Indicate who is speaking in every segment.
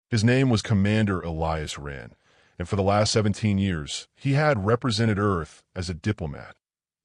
Speaker 1: His name was Commander Elias Wren, and for the last 17 years, he had represented Earth as a diplomat,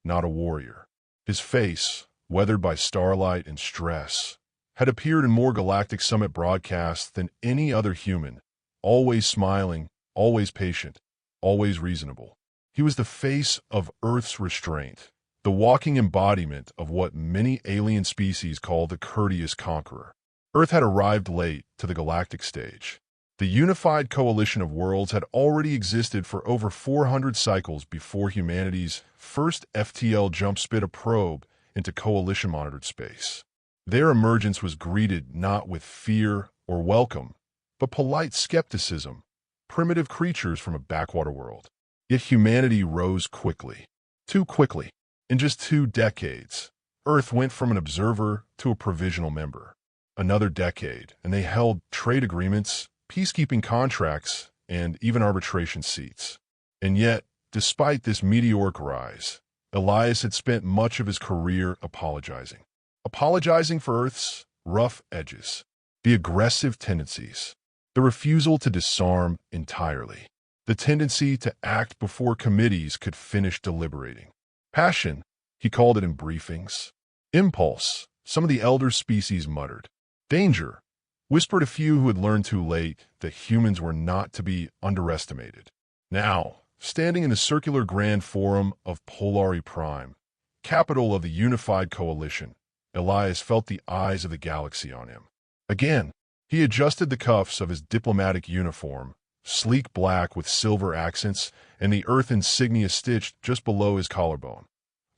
Speaker 1: not a warrior. His face, weathered by starlight and stress, had appeared in more Galactic Summit broadcasts than any other human, always smiling, always patient, always reasonable. He was the face of Earth's restraint, the walking embodiment of what many alien species call the courteous conqueror. Earth had arrived late to the galactic stage. The unified coalition of worlds had already existed for over 400 cycles before humanity's first FTL jump-spit a probe into coalition-monitored space. Their emergence was greeted not with fear or welcome, but polite skepticism, primitive creatures from a backwater world. Yet humanity rose quickly. Too quickly. In just 2 decades, Earth went from an observer to a provisional member. Another decade, and they held trade agreements, peacekeeping contracts, and even arbitration seats. And yet, despite this meteoric rise, Elias had spent much of his career apologizing. Apologizing for Earth's rough edges, the aggressive tendencies, the refusal to disarm entirely, the tendency to act before committees could finish deliberating. Passion, he called it in briefings. Impulse, some of the elder species muttered. Danger, whispered a few who had learned too late that humans were not to be underestimated. Now, standing in the circular grand forum of Polari Prime, capital of the unified coalition, Elias felt the eyes of the galaxy on him. Again, he adjusted the cuffs of his diplomatic uniform, sleek black with silver accents and the Earth insignia stitched just below his collarbone,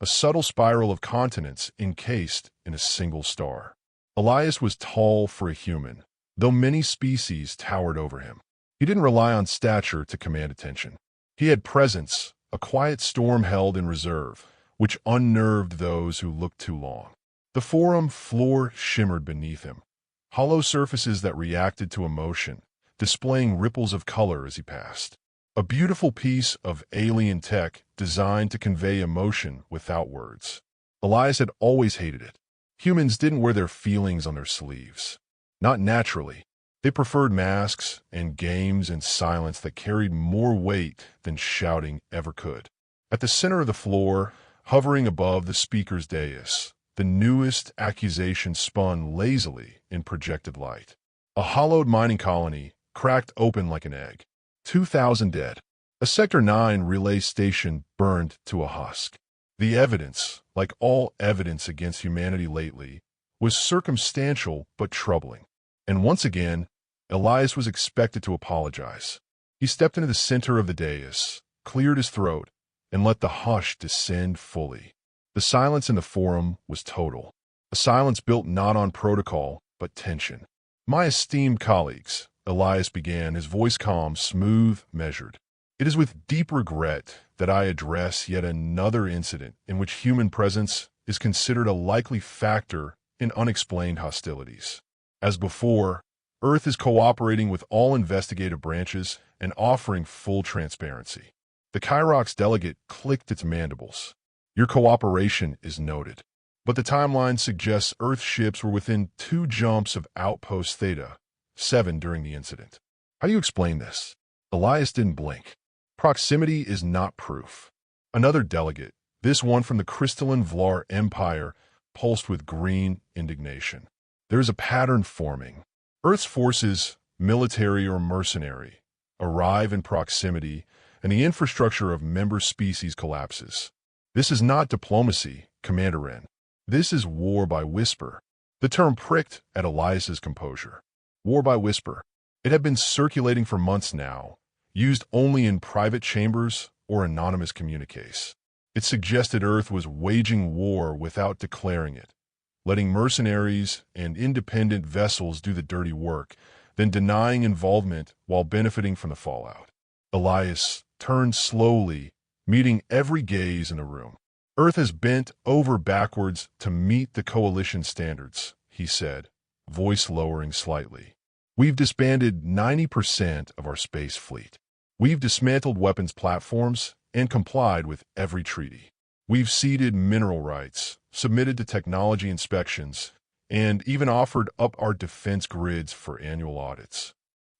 Speaker 1: a subtle spiral of continents encased in a single star. Elias was tall for a human, though many species towered over him. He didn't rely on stature to command attention. He had presence, a quiet storm held in reserve, which unnerved those who looked too long. The forum floor shimmered beneath him, hollow surfaces that reacted to emotion, displaying ripples of color as he passed. A beautiful piece of alien tech designed to convey emotion without words. Elias had always hated it. Humans didn't wear their feelings on their sleeves. Not naturally. They preferred masks and games and silence that carried more weight than shouting ever could. At the center of the floor, hovering above the speaker's dais, the newest accusation spun lazily in projected light. A hollowed mining colony cracked open like an egg. 2,000 dead. A Sector 9 relay station burned to a husk. The evidence, like all evidence against humanity lately, was circumstantial but troubling. And once again, Elias was expected to apologize. He stepped into the center of the dais, cleared his throat, and let the hush descend fully. The silence in the forum was total. A silence built not on protocol, but tension. My esteemed colleagues, Elias began, his voice calm, smooth, measured. It is with deep regret that I address yet another incident in which human presence is considered a likely factor in unexplained hostilities. As before, Earth is cooperating with all investigative branches and offering full transparency. The Kyrox delegate clicked its mandibles. Your cooperation is noted. But the timeline suggests Earth ships were within 2 jumps of Outpost Theta 7 during the incident. How do you explain this? Elias didn't blink. Proximity is not proof. Another delegate, this one from the crystalline Vlar Empire, pulsed with green indignation. There is a pattern forming. Earth's forces, military or mercenary, arrive in proximity, and the infrastructure of member species collapses. This is not diplomacy, Commander Wren. This is war by whisper. The term pricked at Elias's composure. War by whisper. It had been circulating for months now, used only in private chambers or anonymous communiques. It suggested Earth was waging war without declaring it, letting mercenaries and independent vessels do the dirty work, then denying involvement while benefiting from the fallout. Elias turned slowly, meeting every gaze in the room. Earth has bent over backwards to meet the coalition standards, he said, voice lowering slightly. We've disbanded 90% of our space fleet. We've dismantled weapons platforms and complied with every treaty. We've ceded mineral rights, submitted to technology inspections, and even offered up our defense grids for annual audits.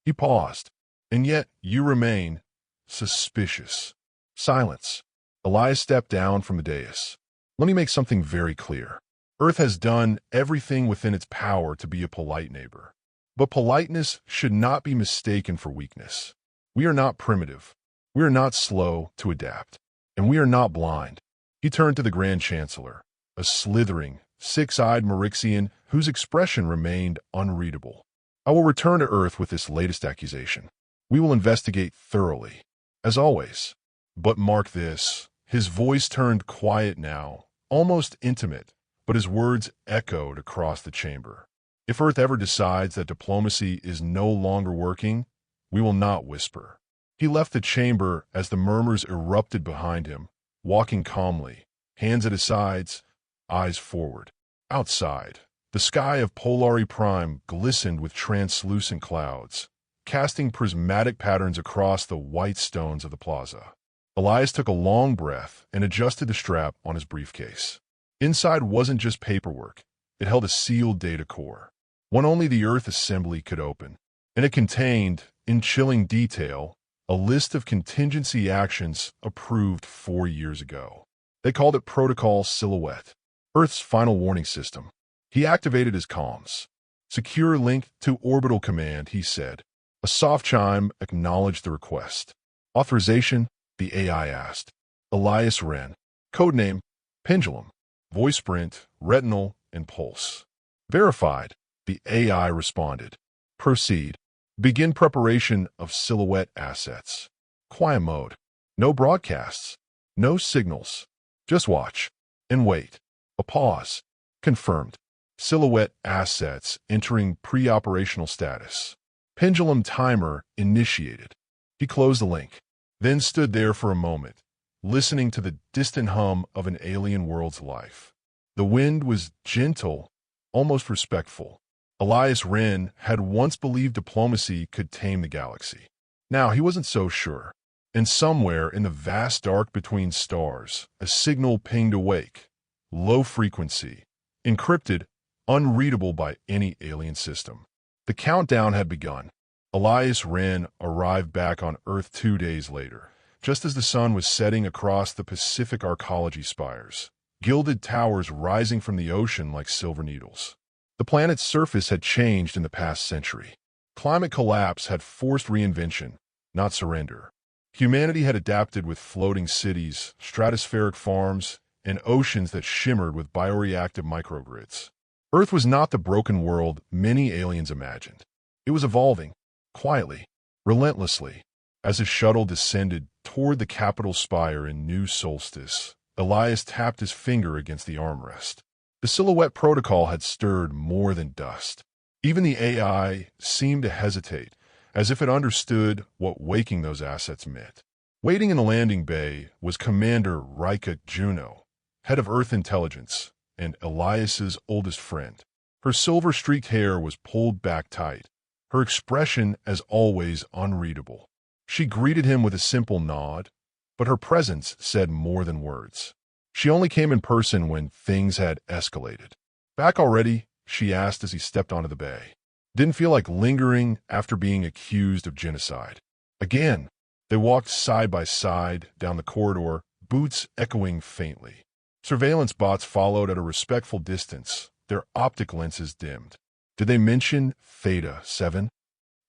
Speaker 1: He paused. And yet you remain suspicious. Silence. Elias stepped down from the dais. Let me make something very clear. Earth has done everything within its power to be a polite neighbor. But politeness should not be mistaken for weakness. We are not primitive. We are not slow to adapt. And we are not blind. He turned to the Grand Chancellor, a slithering, six-eyed Marixian whose expression remained unreadable. I will return to Earth with this latest accusation. We will investigate thoroughly, as always. But mark this, his voice turned quiet now, almost intimate, but his words echoed across the chamber. If Earth ever decides that diplomacy is no longer working, we will not whisper. He left the chamber as the murmurs erupted behind him, walking calmly, hands at his sides, eyes forward. Outside, the sky of Polari Prime glistened with translucent clouds, casting prismatic patterns across the white stones of the plaza. Elias took a long breath and adjusted the strap on his briefcase. Inside wasn't just paperwork. It held a sealed data core, one only the Earth Assembly could open, and it contained, in chilling detail, a list of contingency actions approved 4 years ago. They called it Protocol Silhouette, Earth's final warning system. He activated his comms. Secure link to Orbital Command, he said. A soft chime acknowledged the request. Authorization, the AI asked. Elias Wren. Codename, Pendulum. Voice print, Retinal, and Pulse. Verified, the AI responded. Proceed. Begin preparation of Silhouette assets. Quiet mode. No broadcasts. No signals. Just watch. And wait. A pause. Confirmed. Silhouette assets entering pre-operational status. Pendulum timer initiated. He closed the link, then stood there for a moment, listening to the distant hum of an alien world's life. The wind was gentle, almost respectful. Elias Wren had once believed diplomacy could tame the galaxy. Now he wasn't so sure. And somewhere in the vast dark between stars, a signal pinged awake. Low frequency, encrypted, unreadable by any alien system. The countdown had begun. Elias Wren arrived back on Earth 2 days later, just as the sun was setting across the Pacific Arcology spires, gilded towers rising from the ocean like silver needles. The planet's surface had changed in the past century. Climate collapse had forced reinvention, not surrender. Humanity had adapted with floating cities, stratospheric farms, and oceans that shimmered with bioreactive microgrids. Earth was not the broken world many aliens imagined. It was evolving, quietly, relentlessly. As his shuttle descended toward the capital spire in New Solstice, Elias tapped his finger against the armrest. The Silhouette protocol had stirred more than dust. Even the AI seemed to hesitate, as if it understood what waking those assets meant. Waiting in the landing bay was Commander Rika Juno, head of Earth Intelligence, and Elias's oldest friend. Her silver-streaked hair was pulled back tight, her expression as always unreadable. She greeted him with a simple nod, but her presence said more than words. She only came in person when things had escalated. Back already? She asked as he stepped onto the bay. Didn't feel like lingering after being accused of genocide. Again, they walked side by side down the corridor, boots echoing faintly. Surveillance bots followed at a respectful distance, their optic lenses dimmed. Did they mention Theta 7?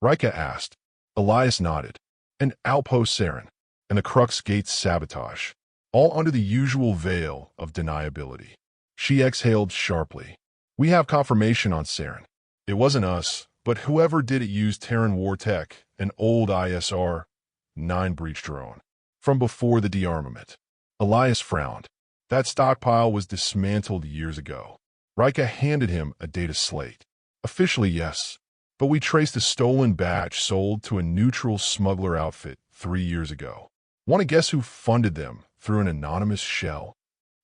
Speaker 1: Rika asked. Elias nodded. And Outpost Saren, and the Crux Gates sabotage, all under the usual veil of deniability. She exhaled sharply. We have confirmation on Saren. It wasn't us, but whoever did it used Terran War Tech, an old ISR-9 breach drone, from before the dearmament. Elias frowned. That stockpile was dismantled years ago. Rika handed him a data slate. Officially, yes, but we traced a stolen batch sold to a neutral smuggler outfit 3 years ago. Want to guess who funded them through an anonymous shell?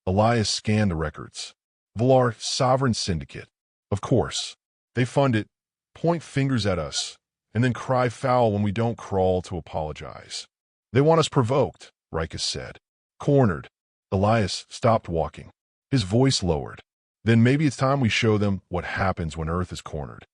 Speaker 1: Elias scanned the records. Valar Sovereign Syndicate. Of course. They fund it, point fingers at us, and then cry foul when we don't crawl to apologize. They want us provoked, Rika said. Cornered. Elias stopped walking. His voice lowered. Then maybe it's time we show them what happens when Earth is cornered.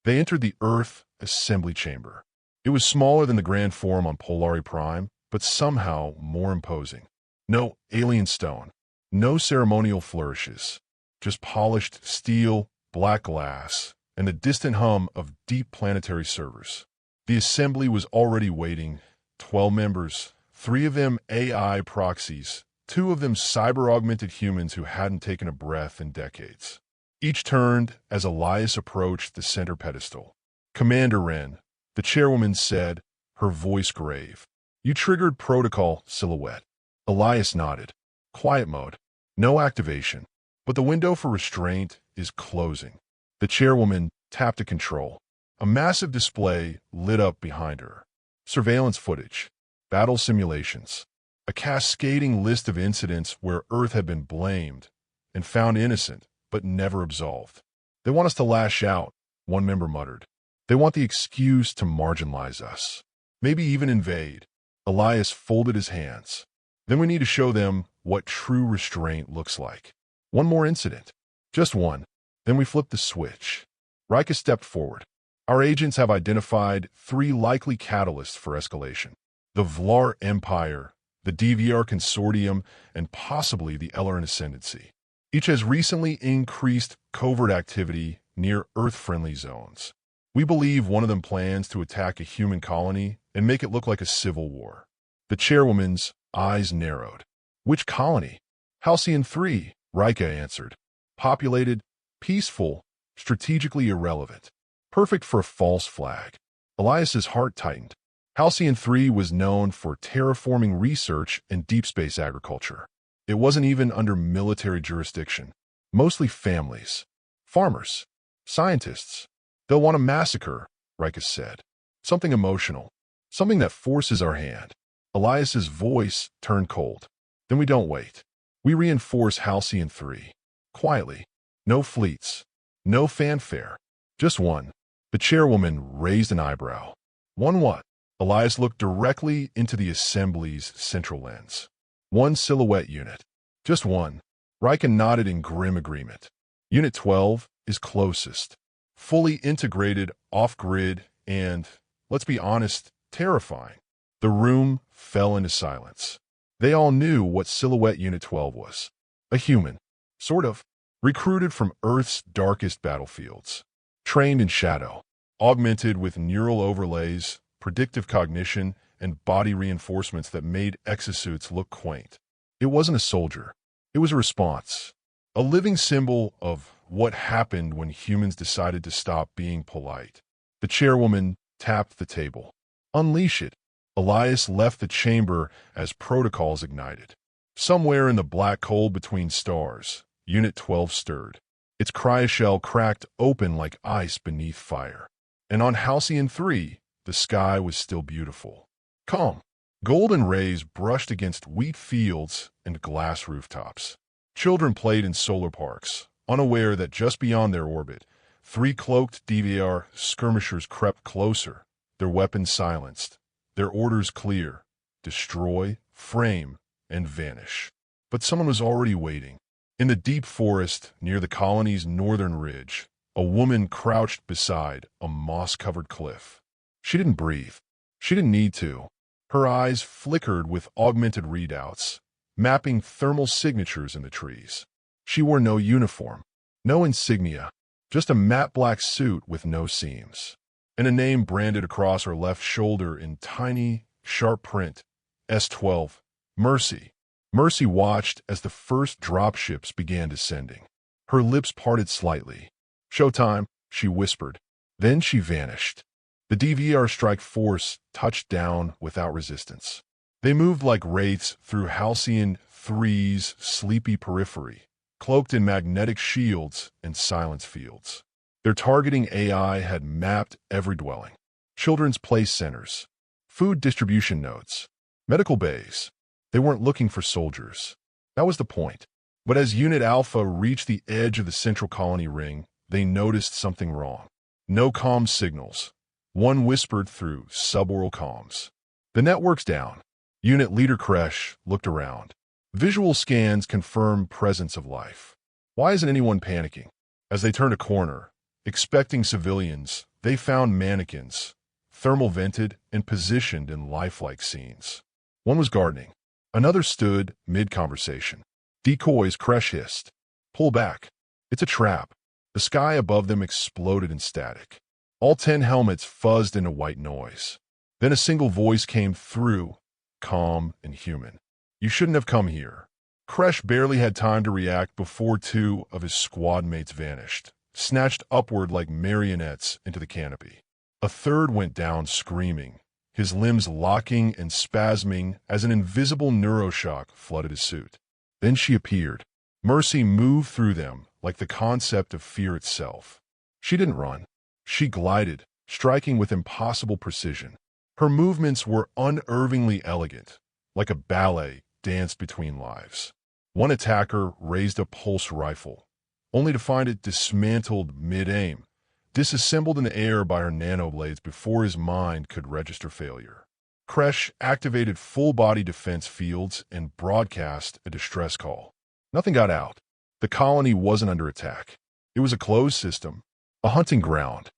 Speaker 1: They entered the Earth Assembly Chamber. It was smaller than the Grand Forum on Polari Prime, but somehow more imposing. No alien stone, no ceremonial flourishes, just polished steel, black glass, and the distant hum of deep planetary servers. The assembly was already waiting. 12 members, 3 of them AI proxies, 2 of them cyber-augmented humans who hadn't taken a breath in decades. Each turned as Elias approached the center pedestal. "Commander Wren," the chairwoman said, her voice grave. "You triggered protocol, Silhouette." Elias nodded. "Quiet mode. No activation. But the window for restraint is closing." The chairwoman tapped a control. A massive display lit up behind her. Surveillance footage, battle simulations, a cascading list of incidents where Earth had been blamed and found innocent, but never absolved. "They want us to lash out," one member muttered. "They want the excuse to marginalize us. Maybe even invade." Elias folded his hands. "Then we need to show them what true restraint looks like. One more incident. Just one. Then we flip the switch." Rika stepped forward. "Our agents have identified 3 likely catalysts for escalation. The Vlar Empire, the DVR Consortium, and possibly the Ellerin Ascendancy. Each has recently increased covert activity near Earth-friendly zones. We believe one of them plans to attack a human colony and make it look like a civil war." The chairwoman's eyes narrowed. "Which colony?" "Halcyon 3, Rika answered. "Populated, peaceful, strategically irrelevant. Perfect for a false flag." Elias's heart tightened. Halcyon 3 was known for terraforming research and deep space agriculture. It wasn't even under military jurisdiction. Mostly families, farmers, scientists. "They'll want to massacre," Rika said. "Something emotional. Something that forces our hand." Elias's voice turned cold. "Then we don't wait. We reinforce Halcyon 3. Quietly. No fleets. No fanfare. Just one." The chairwoman raised an eyebrow. "One what?" Elias looked directly into the assembly's central lens. "One Silhouette unit. Just one." Rika nodded in grim agreement. "Unit 12 is closest. Fully integrated, off-grid, and, let's be honest, terrifying." The room fell into silence. They all knew what Silhouette Unit 12 was. A human. Sort of. Recruited from Earth's darkest battlefields. Trained in shadow. Augmented with neural overlays, predictive cognition, and body reinforcements that made exosuits look quaint. It wasn't a soldier. It was a response. A living symbol of what happened when humans decided to stop being polite. The chairwoman tapped the table. "Unleash it." Elias left the chamber as protocols ignited. Somewhere in the black cold between stars, Unit 12 stirred. Its cryshell cracked open like ice beneath fire. And on Halcyon 3, the sky was still beautiful. Calm. Golden rays brushed against wheat fields and glass rooftops. Children played in solar parks, unaware that just beyond their orbit, 3 cloaked DVR skirmishers crept closer, their weapons silenced, their orders clear: destroy, frame, and vanish. But someone was already waiting. In the deep forest near the colony's northern ridge, a woman crouched beside a moss-covered cliff. She didn't breathe. She didn't need to. Her eyes flickered with augmented readouts, mapping thermal signatures in the trees. She wore no uniform, no insignia, just a matte black suit with no seams, and a name branded across her left shoulder in tiny, sharp print: S12, Mercy. Mercy watched as the first dropships began descending. Her lips parted slightly. "Showtime," she whispered. Then she vanished. The DVR strike force touched down without resistance. They moved like wraiths through Halcyon 3's sleepy periphery, cloaked in magnetic shields and silence fields. Their targeting AI had mapped every dwelling. Children's play centers, food distribution nodes, medical bays. They weren't looking for soldiers. That was the point. But as Unit Alpha reached the edge of the central colony ring, they noticed something wrong. No comm signals. One whispered through suboral comms. "The network's down." Unit Leader Kresh looked around. Visual scans confirmed presence of life. Why isn't anyone panicking? As they turned a corner, expecting civilians, they found mannequins, thermal vented and positioned in lifelike scenes. One was gardening. Another stood mid-conversation. Decoys, Kresh hissed. Pull back. It's a trap. The sky above them exploded in static. All 10 helmets fuzzed into white noise. Then a single voice came through, calm and human. You shouldn't have come here. Kresh barely had time to react before 2 of his squad mates vanished, snatched upward like marionettes into the canopy. A third went down screaming, his limbs locking and spasming as an invisible neuroshock flooded his suit. Then she appeared. Mercy moved through them like the concept of fear itself. She didn't run. She glided, striking with impossible precision. Her movements were unervingly elegant, like a ballet danced between lives. One attacker raised a pulse rifle, only to find it dismantled mid-aim, disassembled in the air by her nanoblades before his mind could register failure. Kresh activated full-body defense fields and broadcast a distress call. Nothing got out. The colony wasn't under attack. It was a closed system, a hunting ground.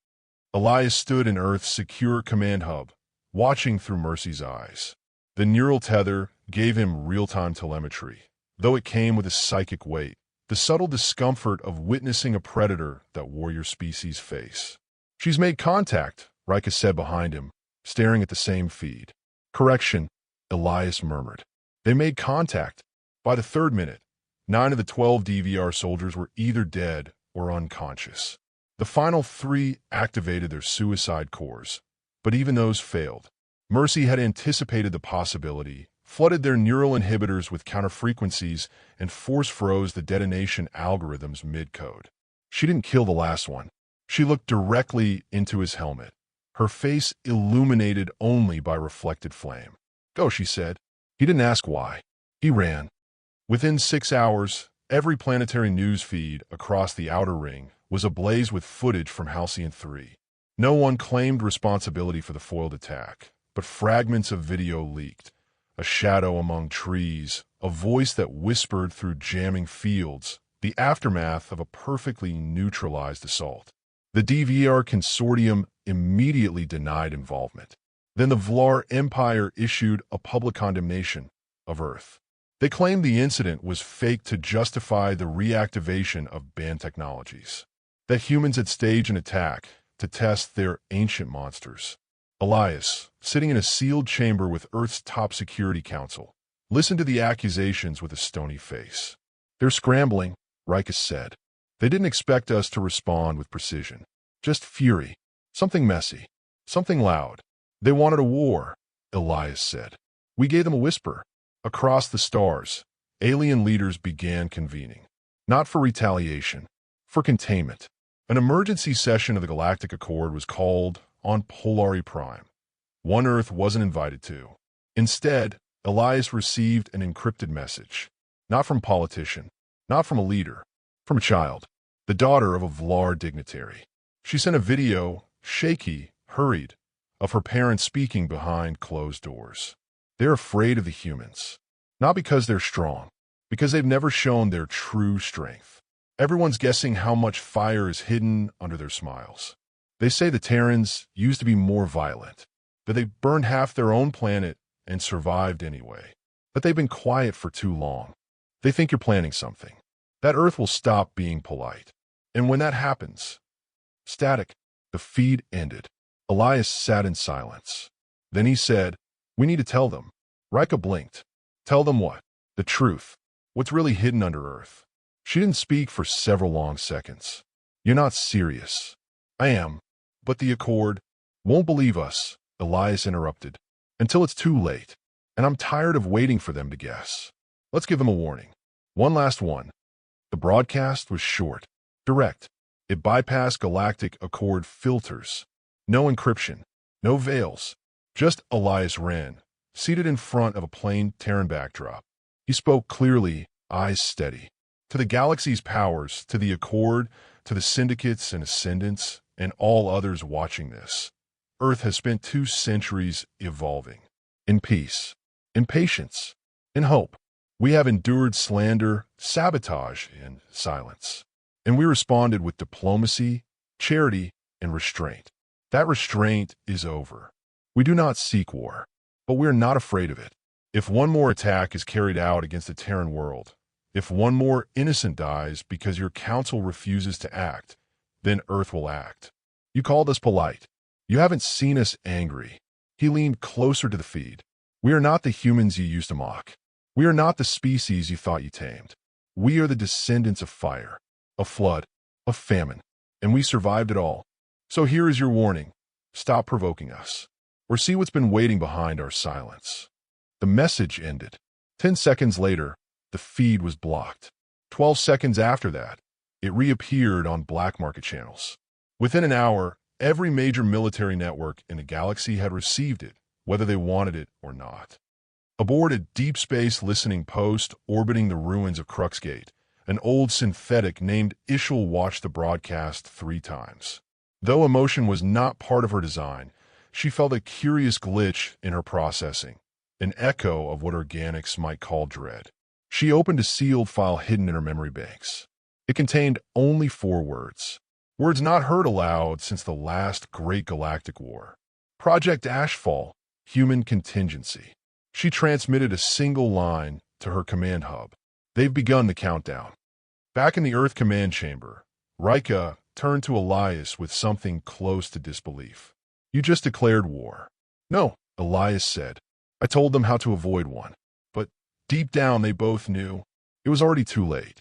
Speaker 1: Elias stood in Earth's secure command hub, watching through Mercy's eyes. The neural tether gave him real-time telemetry, though it came with a psychic weight, the subtle discomfort of witnessing a predator that warrior species face. She's made contact, Rika said behind him, staring at the same feed. Correction, Elias murmured. They made contact. By the 3rd minute, 9 of the 12 DVR soldiers were either dead or unconscious. The final 3 activated their suicide cores, but even those failed. Mercy had anticipated the possibility, flooded their neural inhibitors with counterfrequencies, and force-froze the detonation algorithms mid-code. She didn't kill the last one. She looked directly into his helmet, her face illuminated only by reflected flame. Go, she said. He didn't ask why. He ran. Within 6 hours, every planetary news feed across the Outer Ring was ablaze with footage from Halcyon 3. No one claimed responsibility for the foiled attack, but fragments of video leaked. A shadow among trees, a voice that whispered through jamming fields, the aftermath of a perfectly neutralized assault. The DVR consortium immediately denied involvement. Then the Vlar Empire issued a public condemnation of Earth. They claimed the incident was fake to justify the reactivation of banned technologies, that humans had staged an attack to test their ancient monsters. Elias, sitting in a sealed chamber with Earth's top security council, listened to the accusations with a stony face. They're scrambling, Rikus said. They didn't expect us to respond with precision. Just fury. Something messy. Something loud. They wanted a war, Elias said. We gave them a whisper. Across the stars, alien leaders began convening. Not for retaliation, for containment. An emergency session of the Galactic Accord was called on Polari Prime. One Earth wasn't invited to. Instead, Elias received an encrypted message. Not from a politician, not from a leader, from a child, the daughter of a Vlar dignitary. She sent a video, shaky, hurried, of her parents speaking behind closed doors. They're afraid of the humans. Not because they're strong, because they've never shown their true strength. Everyone's guessing how much fire is hidden under their smiles. They say the Terrans used to be more violent, that they burned half their own planet and survived anyway. But they've been quiet for too long. They think you're planning something. That Earth will stop being polite. And when that happens, static, the feed ended. Elias sat in silence. Then he said, "We need to tell them." Rika blinked. Tell them what? The truth. What's really hidden under Earth? She didn't speak for several long seconds. You're not serious. I am. But the Accord won't believe us, Elias interrupted, until it's too late. And I'm tired of waiting for them to guess. Let's give them a warning. One last one. The broadcast was short, direct. It bypassed Galactic Accord filters. No encryption, no veils. Just Elias Wren, seated in front of a plain Terran backdrop. He spoke clearly, eyes steady. To the galaxy's powers, to the Accord, to the syndicates and ascendants, and all others watching this. Earth has spent 2 centuries evolving. In peace, in patience, in hope. We have endured slander, sabotage, and silence. And we responded with diplomacy, charity, and restraint. That restraint is over. We do not seek war, but we are not afraid of it. If one more attack is carried out against the Terran world, if one more innocent dies because your council refuses to act, then Earth will act. You called us polite. You haven't seen us angry. He leaned closer to the feed. We are not the humans you used to mock. We are not the species you thought you tamed. We are the descendants of fire, of flood, of famine, and we survived it all. So here is your warning. Stop provoking us, or see what's been waiting behind our silence. The message ended. 10 seconds later, the feed was blocked. 12 seconds after that, it reappeared on black market channels. Within an hour, every major military network in the galaxy had received it, whether they wanted it or not. Aboard a deep space listening post orbiting the ruins of Cruxgate, an old synthetic named Ishal watched the broadcast 3 times. Though emotion was not part of her design, she felt a curious glitch in her processing, an echo of what organics might call dread. She opened a sealed file hidden in her memory banks. It contained only 4 words. Words not heard aloud since the last great galactic war. Project Ashfall, Human Contingency. She transmitted a single line to her command hub. They've begun the countdown. Back in the Earth command chamber, Rika turned to Elias with something close to disbelief. You just declared war. No, Elias said. I told them how to avoid one. But deep down they both knew it was already too late.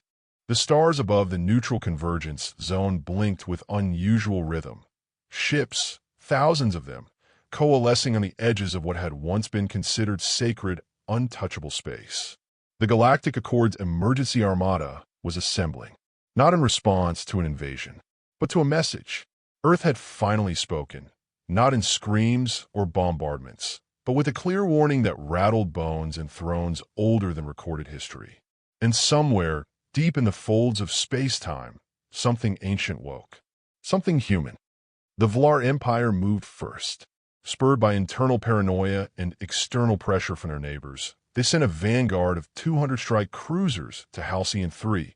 Speaker 1: The stars above the neutral convergence zone blinked with unusual rhythm. Ships, thousands of them, coalescing on the edges of what had once been considered sacred, untouchable space. The Galactic Accord's emergency armada was assembling, not in response to an invasion, but to a message. Earth had finally spoken, not in screams or bombardments, but with a clear warning that rattled bones and thrones older than recorded history. And somewhere, deep in the folds of space-time, something ancient woke. Something human. The Vlar Empire moved first. Spurred by internal paranoia and external pressure from their neighbors, they sent a vanguard of 200 strike cruisers to Halcyon 3,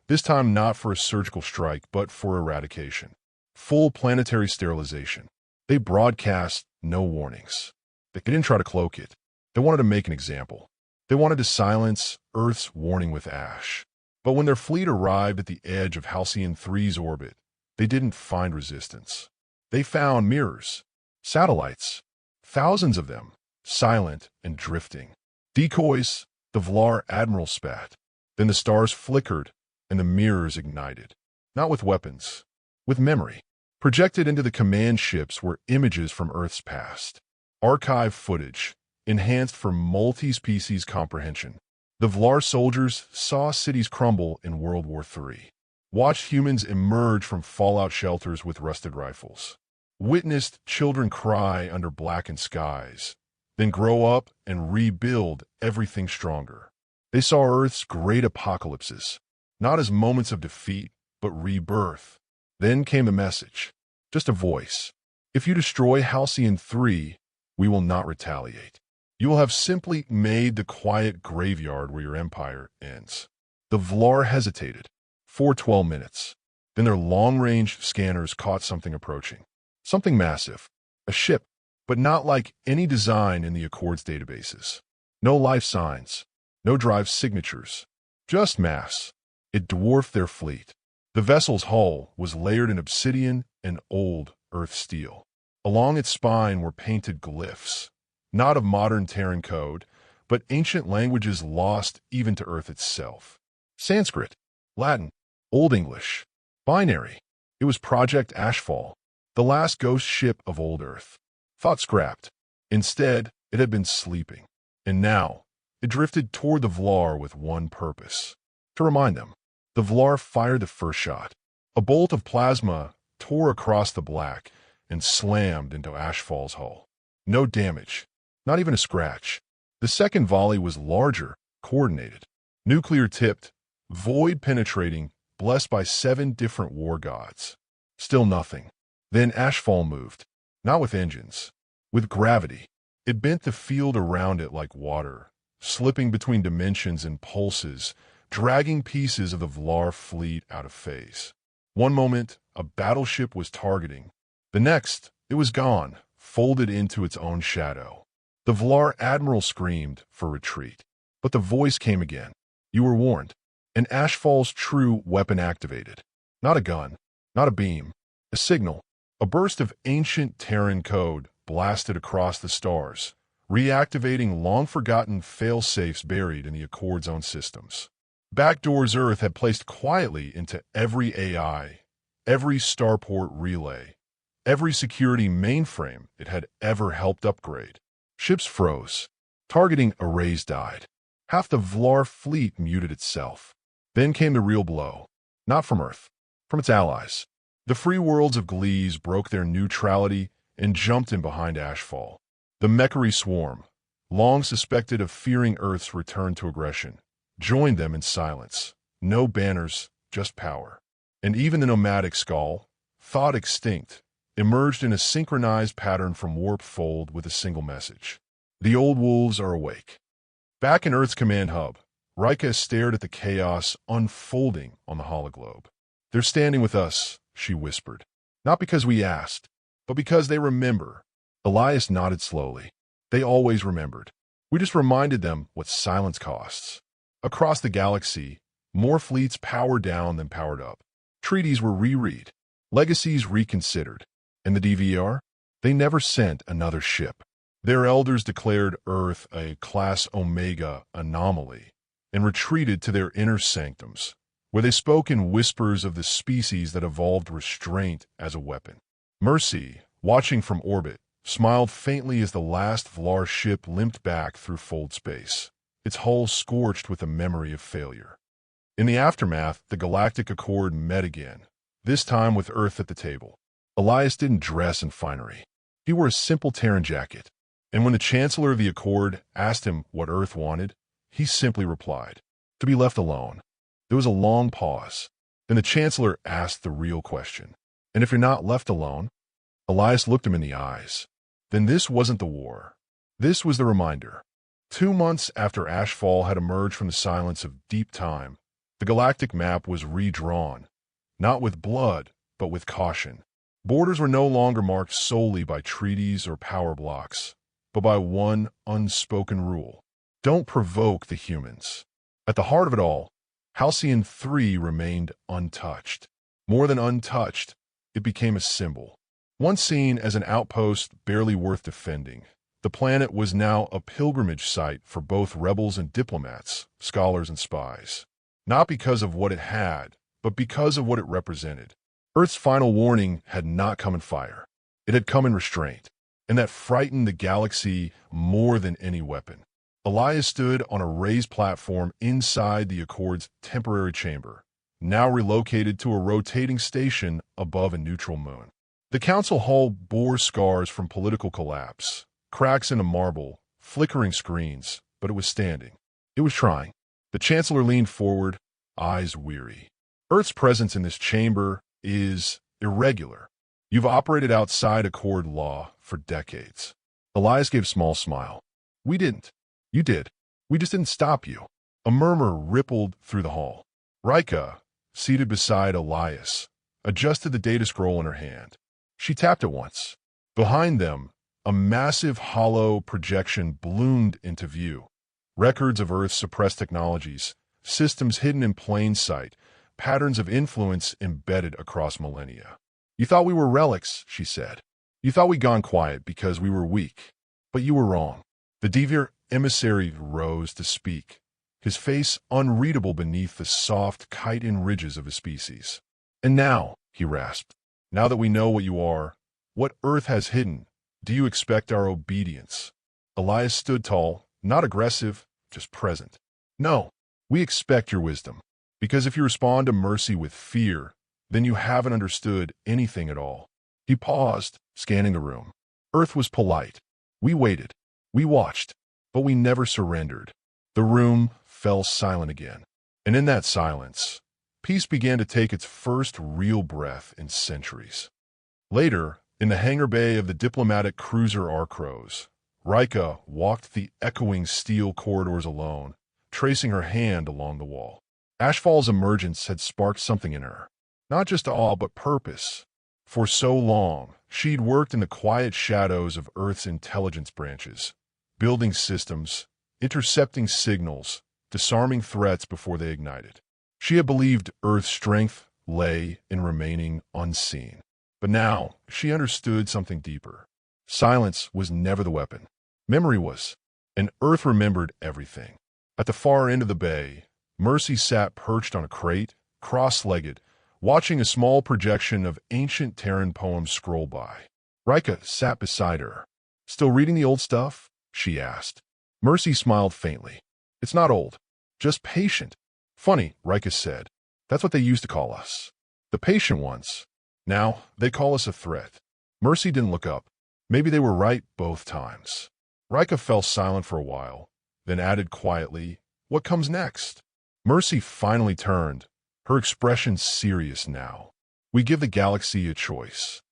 Speaker 1: this time not for a surgical strike but for eradication. Full planetary sterilization. They broadcast no warnings. They didn't try to cloak it. They wanted to make an example. They wanted to silence Earth's warning with ash. But when their fleet arrived at the edge of Halcyon 3's orbit, they didn't find resistance. They found mirrors. Satellites, thousands of them, silent and drifting. Decoys, the Vlar Admiral spat. Then the stars flickered and the mirrors ignited. Not with weapons, with memory. Projected into the command ships were images from Earth's past. Archive footage, enhanced for multi-species comprehension. The Vlar soldiers saw cities crumble in World War III. Watched humans emerge from fallout shelters with rusted rifles. Witnessed children cry under blackened skies, then grow up and rebuild everything stronger. They saw Earth's great apocalypses, not as moments of defeat, but rebirth. Then came the message, just a voice. If you destroy Halcyon 3, we will not retaliate. You will have simply made the quiet graveyard where your empire ends. The Vlar hesitated. 12 minutes. Then their long-range scanners caught something approaching. Something massive. A ship, but not like any design in the Accord's databases. No life signs. No drive signatures. Just mass. It dwarfed their fleet. The vessel's hull was layered in obsidian and old Earth steel. Along its spine were painted glyphs, not of modern Terran code, but ancient languages lost even to Earth itself. Sanskrit, Latin, Old English, binary. It was Project Ashfall, the last ghost ship of old Earth. Thought scrapped. Instead, it had been sleeping. And now, it drifted toward the Vlar with one purpose. To remind them, the Vlar fired the first shot. A bolt of plasma tore across the black and slammed into Ashfall's hull. No damage, not even a scratch. The second volley was larger, coordinated, nuclear-tipped, void-penetrating, blessed by 7 different war gods. Still nothing. Then Ashfall moved, not with engines, with gravity. It bent the field around it like water, slipping between dimensions and pulses, dragging pieces of the Vlar fleet out of phase. One moment, a battleship was targeting. The next, it was gone, folded into its own shadow. The Vlar admiral screamed for retreat, but the voice came again. You were warned. And Ashfall's true weapon activated. Not a gun, not a beam, a signal. A burst of ancient Terran code blasted across the stars, reactivating long-forgotten fail-safes buried in the Accord's own systems. Backdoors Earth had placed quietly into every AI, every starport relay, every security mainframe it had ever helped upgrade. Ships froze. Targeting arrays died. Half the Vlar fleet muted itself. Then came the real blow. Not from Earth, from its allies. The free worlds of Gliese broke their neutrality and jumped in behind Ashfall. The Mechari swarm, long suspected of fearing Earth's return to aggression, joined them in silence. No banners, just power. And even the nomadic Skull, thought extinct, emerged in a synchronized pattern from Warp Fold with a single message. The old wolves are awake. Back in Earth's command hub, Rika stared at the chaos unfolding on the hologlobe. They're standing with us, she whispered. Not because we asked, but because they remember. Elias nodded slowly. They always remembered. We just reminded them what silence costs. Across the galaxy, more fleets powered down than powered up. Treaties were reread, legacies reconsidered. And the DVR? They never sent another ship. Their elders declared Earth a Class Omega anomaly and retreated to their inner sanctums, where they spoke in whispers of the species that evolved restraint as a weapon. Mercy, watching from orbit, smiled faintly as the last Vlar ship limped back through fold space, its hull scorched with a memory of failure. In the aftermath, the Galactic Accord met again, this time with Earth at the table. Elias didn't dress in finery. He wore a simple Terran jacket, and when the Chancellor of the Accord asked him what Earth wanted, he simply replied, to be left alone. There was a long pause. Then the Chancellor asked the real question. And if you're not left alone? Elias looked him in the eyes. Then this wasn't the war. This was the reminder. 2 months after Ashfall had emerged from the silence of deep time, the galactic map was redrawn, not with blood, but with caution. Borders were no longer marked solely by treaties or power blocks, but by one unspoken rule. Don't provoke the humans. At the heart of it all, Halcyon 3 remained untouched. More than untouched, it became a symbol. Once seen as an outpost barely worth defending, the planet was now a pilgrimage site for both rebels and diplomats, scholars and spies. Not because of what it had, but because of what it represented. Earth's final warning had not come in fire. It had come in restraint, and that frightened the galaxy more than any weapon. Elias stood on a raised platform inside the Accord's temporary chamber, now relocated to a rotating station above a neutral moon. The council hall bore scars from political collapse, cracks in the marble, flickering screens, but it was standing. It was trying. The Chancellor leaned forward, eyes weary. Earth's presence in this chamber is irregular. You've operated outside Accord law for decades. Elias gave a small smile. We didn't. You did. We just didn't stop you. A murmur rippled through the hall. Rika, seated beside Elias, adjusted the data scroll in her hand. She tapped it once. Behind them, a massive hollow projection bloomed into view. Records of Earth's suppressed technologies, systems hidden in plain sight, patterns of influence embedded across millennia. You thought we were relics, she said. You thought we'd gone quiet because we were weak. But you were wrong. The Devir emissary rose to speak, his face unreadable beneath the soft, kite-in ridges of his species. And now, he rasped, now that we know what you are, what Earth has hidden, do you expect our obedience? Elias stood tall, not aggressive, just present. No, we expect your wisdom, because if you respond to mercy with fear, then you haven't understood anything at all. He paused, scanning the room. Earth was polite. We waited. We watched. But we never surrendered. The room fell silent again. And in that silence, peace began to take its first real breath in centuries. Later, in the hangar bay of the diplomatic cruiser Arcros, Rika walked the echoing steel corridors alone, tracing her hand along the wall. Ashfall's emergence had sparked something in her. Not just awe, but purpose. For so long, She'd worked in the quiet shadows of Earth's intelligence branches, building systems, intercepting signals, disarming threats before they ignited. She had believed Earth's strength lay in remaining unseen. But now, she understood something deeper. Silence was never the weapon. Memory was, and Earth remembered everything. At the far end of the bay, Mercy sat perched on a crate, cross-legged, watching a small projection of ancient Terran poems scroll by. Rika sat beside her. "Still reading the old stuff?" she asked. Mercy smiled faintly. "It's not old, just patient." "Funny," Rika said. "That's what they used to call us. The patient ones. Now, they call us a threat." Mercy didn't look up. Maybe they were right both times. Rika fell silent for a while, then added quietly, "What comes next?" Mercy finally turned, her expression serious now. "We give the galaxy a choice."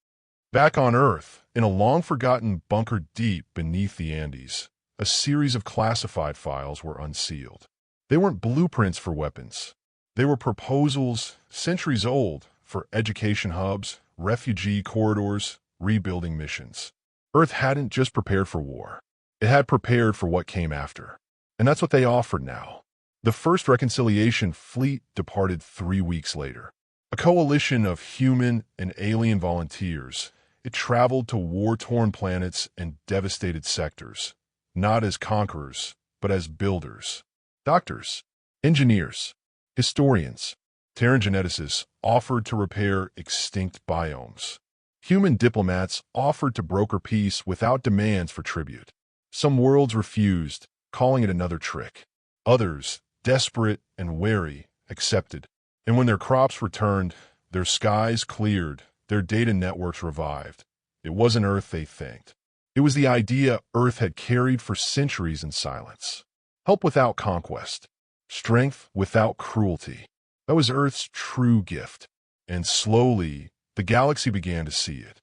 Speaker 1: Back on Earth, in a long-forgotten bunker deep beneath the Andes, a series of classified files were unsealed. They weren't blueprints for weapons. They were proposals, centuries old, for education hubs, refugee corridors, rebuilding missions. Earth hadn't just prepared for war. It had prepared for what came after. And that's what they offered now. The first reconciliation fleet departed 3 weeks later. A coalition of human and alien volunteers, it traveled to war-torn planets and devastated sectors, not as conquerors, but as builders. Doctors, engineers, historians, Terran geneticists offered to repair extinct biomes. Human diplomats offered to broker peace without demands for tribute. Some worlds refused, calling it another trick. Others, desperate and wary, accepted. And when their crops returned, their skies cleared, their data networks revived. It wasn't Earth they thanked. It was the idea Earth had carried for centuries in silence. Help without conquest. Strength without cruelty. That was Earth's true gift. And slowly, the galaxy began to see it.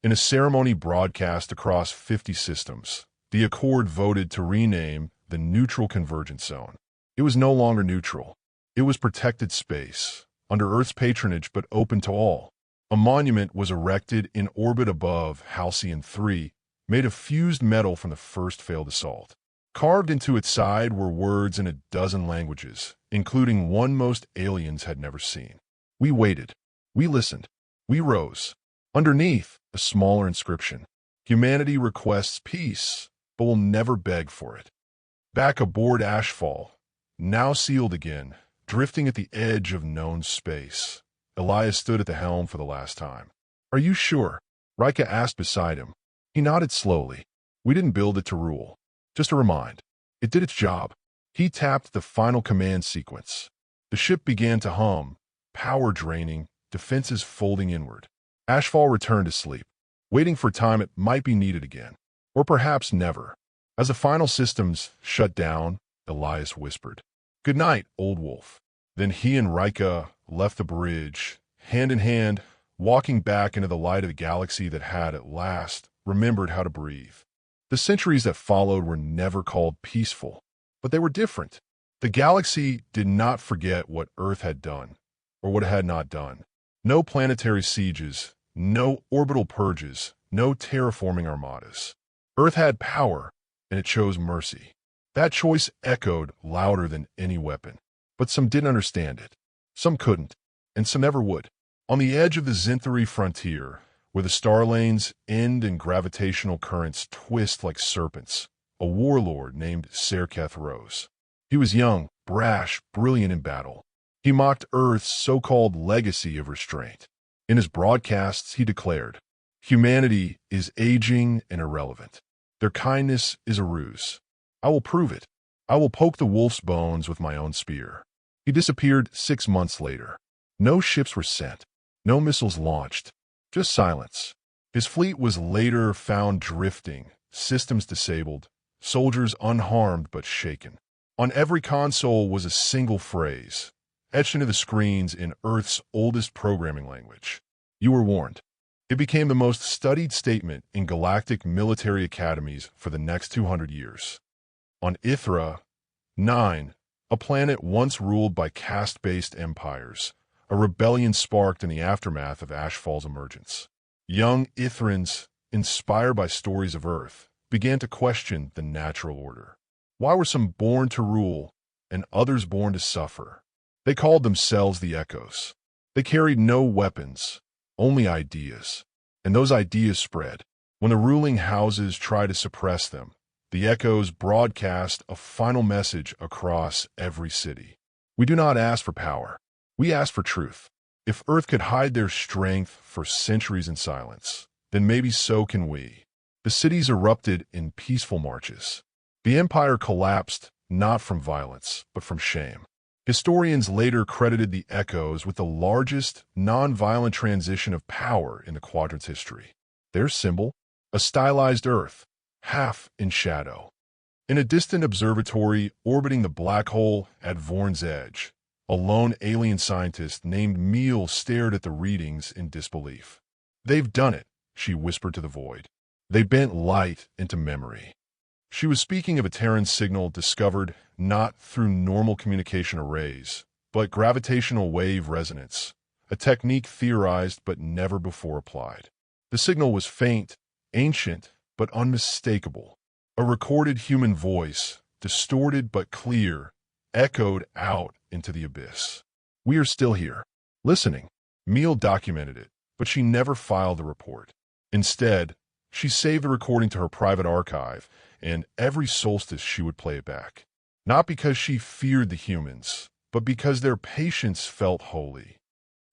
Speaker 1: In a ceremony broadcast across 50 systems, the Accord voted to rename the Neutral Convergence Zone. It was no longer neutral. It was protected space, under Earth's patronage but open to all. A monument was erected in orbit above Halcyon 3, made of fused metal from the first failed assault. Carved into its side were words in a dozen languages, including one most aliens had never seen. We waited. We listened. We rose. Underneath, a smaller inscription. Humanity requests peace, but will never beg for it. Back aboard Ashfall, now sealed again, drifting at the edge of known space, Elias stood at the helm for the last time. "Are you sure?" Rika asked beside him. He nodded slowly. "We didn't build it to rule. Just to remind. It did its job." He tapped the final command sequence. The ship began to hum, power draining, defenses folding inward. Ashfall returned to sleep, waiting for time it might be needed again. Or perhaps never. As the final systems shut down, Elias whispered, "Good night, old wolf." Then he and Rika left the bridge, hand in hand, walking back into the light of the galaxy that had, at last, remembered how to breathe. The centuries that followed were never called peaceful, but they were different. The galaxy did not forget what Earth had done, or what it had not done. No planetary sieges, no orbital purges, no terraforming armadas. Earth had power, and it chose mercy. That choice echoed louder than any weapon. But some didn't understand it. Some couldn't, and some never would. On the edge of the Zinthari frontier, where the star lanes end and gravitational currents twist like serpents, a warlord named Serketh rose. He was young, brash, brilliant in battle. He mocked Earth's so-called legacy of restraint. In his broadcasts, he declared, "Humanity is aging and irrelevant. Their kindness is a ruse. I will prove it. I will poke the wolf's bones with my own spear." He disappeared 6 months later. No ships were sent. No missiles launched. Just silence. His fleet was later found drifting, systems disabled, soldiers unharmed but shaken. On every console was a single phrase, etched into the screens in Earth's oldest programming language. "You were warned." It became the most studied statement in galactic military academies for the next 200 years. On Ithra 9, a planet once ruled by caste-based empires, a rebellion sparked in the aftermath of Ashfall's emergence. Young Ithrans, inspired by stories of Earth, began to question the natural order. Why were some born to rule and others born to suffer? They called themselves the Echoes. They carried no weapons, only ideas. And those ideas spread. When the ruling houses tried to suppress them, the Echoes broadcast a final message across every city. We do not ask for power. We ask for truth. If Earth could hide their strength for centuries in silence, then maybe so can we. The cities erupted in peaceful marches. The empire collapsed not from violence, but from shame. Historians later credited the Echoes with the largest non-violent transition of power in the quadrant's history. Their symbol, a stylized Earth, half in shadow. In a distant observatory orbiting the black hole at Vorn's edge, a lone alien scientist named Meal stared at the readings in disbelief. "They've done it," she whispered to the void. "They bent light into memory." She was speaking of a Terran signal discovered not through normal communication arrays, but gravitational wave resonance, a technique theorized but never before applied. The signal was faint, ancient, but unmistakable. A recorded human voice, distorted but clear, echoed out into the abyss. "We are still here, listening." Meal documented it, but she never filed the report. Instead, she saved the recording to her private archive, and every solstice she would play it back. Not because she feared the humans, but because their patience felt holy.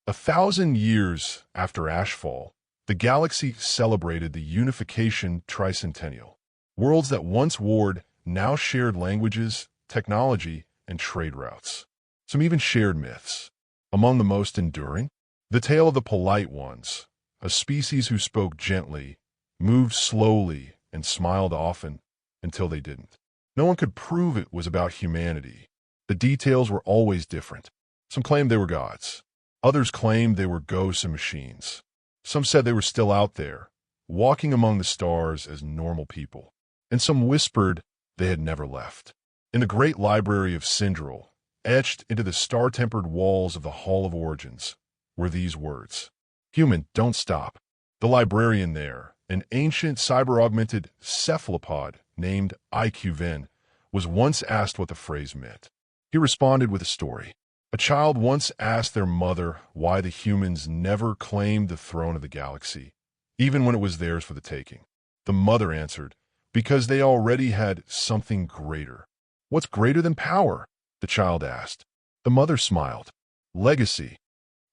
Speaker 1: 1,000 years after Ashfall, the galaxy celebrated the unification tricentennial. Worlds that once warred now shared languages, technology, and trade routes. Some even shared myths. Among the most enduring, the tale of the polite ones, a species who spoke gently, moved slowly, and smiled often until they didn't. No one could prove it was about humanity. The details were always different. Some claimed they were gods. Others claimed they were ghosts and machines. Some said they were still out there, walking among the stars as normal people. And some whispered they had never left. In the great library of Sindril, etched into the star-tempered walls of the Hall of Origins, were these words: "Human, don't stop." The librarian there, an ancient cyber-augmented cephalopod named IQVen, was once asked what the phrase meant. He responded with a story. A child once asked their mother why the humans never claimed the throne of the galaxy, even when it was theirs for the taking. The mother answered, "Because they already had something greater." "What's greater than power?" the child asked. The mother smiled. "Legacy."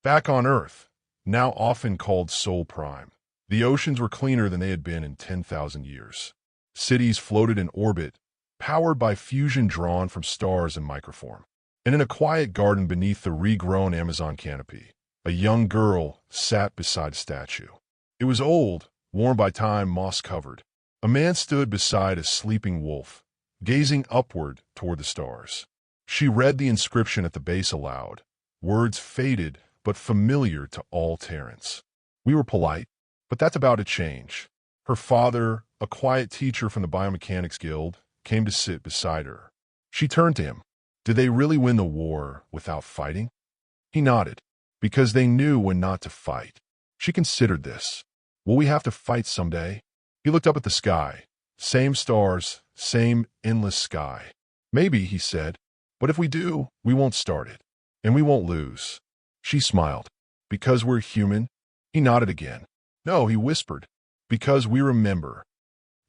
Speaker 1: Back on Earth, now often called Sol Prime, the oceans were cleaner than they had been in 10,000 years. Cities floated in orbit, powered by fusion drawn from stars in microform. And in a quiet garden beneath the regrown Amazon canopy, a young girl sat beside a statue. It was old, worn by time, moss-covered. A man stood beside a sleeping wolf, gazing upward toward the stars. She read the inscription at the base aloud, words faded but familiar to all Terrans. "We were polite, but that's about to change." Her father, a quiet teacher from the Biomechanics Guild, came to sit beside her. She turned to him. Did they really win the war without fighting? He nodded. Because they knew when not to fight. She considered this. Will we have to fight someday? He looked up at the sky. Same stars, same endless sky. Maybe, he said. But if we do, we won't start it. And we won't lose. She smiled. Because we're human? He nodded again. No, he whispered. Because we remember.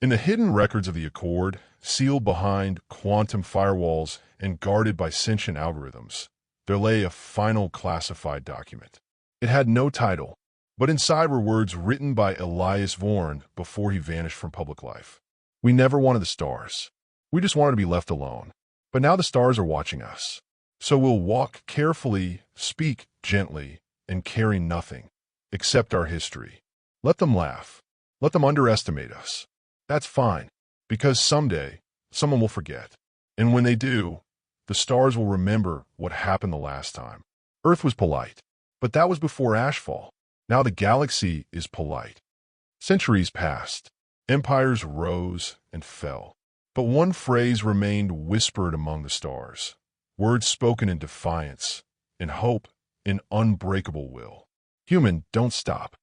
Speaker 1: In the hidden records of the Accord, sealed behind quantum firewalls and guarded by sentient algorithms, there lay a final classified document. It had no title, but inside were words written by Elias Vorn before he vanished from public life. We never wanted the stars. We just wanted to be left alone. But now the stars are watching us. So we'll walk carefully, speak gently, and carry nothing, except our history. Let them laugh. Let them underestimate us. That's fine, because someday, someone will forget. And when they do, the stars will remember what happened the last time. Earth was polite, but that was before Ashfall. Now the galaxy is polite. Centuries passed. Empires rose and fell. But one phrase remained whispered among the stars. Words spoken in defiance, in hope, in unbreakable will. Human, don't stop.